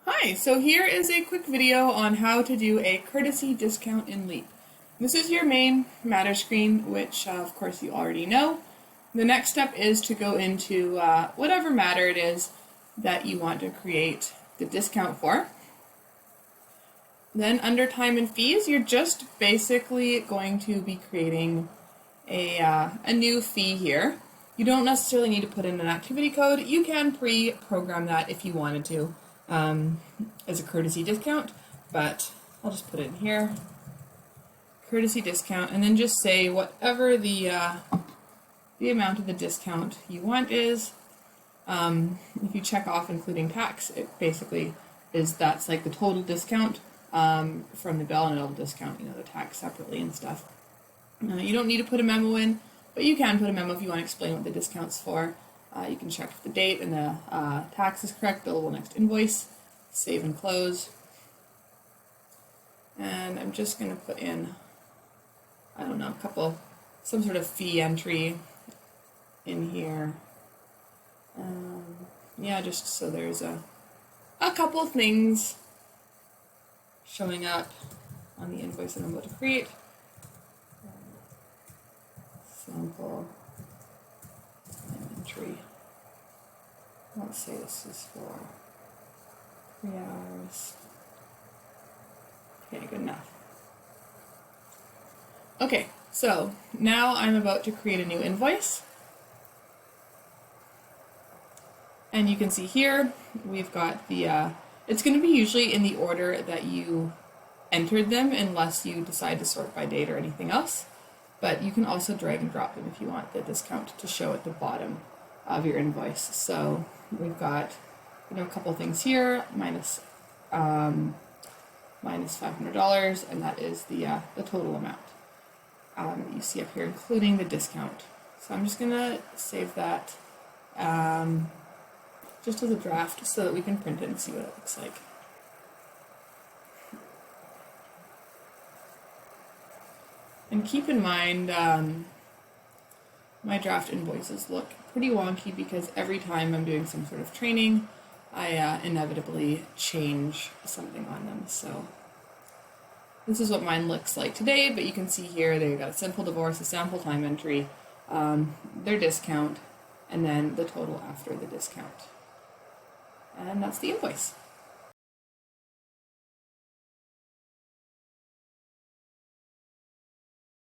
Hi, so here is a quick video on how to do a courtesy discount in Leap. This is your main matter screen, which of course you already know. The next step is to go into whatever matter it is that you want to create the discount for. Then under time and fees, you're just basically going to be creating a new fee here. You don't necessarily need to put in an activity code. You can pre-program that if you wanted to as a courtesy discount, but I'll just put it in here. Courtesy discount, and then just say whatever the amount of the discount you want is. If you check off including tax, it basically that's like the total discount from the Bell and it'll discount, the tax separately and stuff. You don't need to put a memo in, but you can put a memo if you want to explain what the discount's for. You can check if the date and the tax is correct, billable next invoice, save and close. And I'm just going to put in, I don't know, some sort of fee entry in here. Yeah, just so there's a couple things showing up on the invoice that I'm about to create. Sample entry. Let's say this is for 3 hours. Okay, good enough. Okay, so now I'm about to create a new invoice. And you can see here, we've got the, it's going to be usually in the order that you entered them unless you decide to sort by date or anything else. But you can also drag and drop them if you want the discount to show at the bottom of your invoice. So we've got, a couple things here, minus $500, and that is the total amount that you see up here, including the discount. So I'm just gonna save that just as a draft so that we can print it and see what it looks like. And keep in mind, my draft invoices look pretty wonky because every time I'm doing some sort of training, I inevitably change something on them. So this is what mine looks like today, but you can see here they've got a simple divorce, a sample time entry, their discount, and then the total after the discount. And that's the invoice.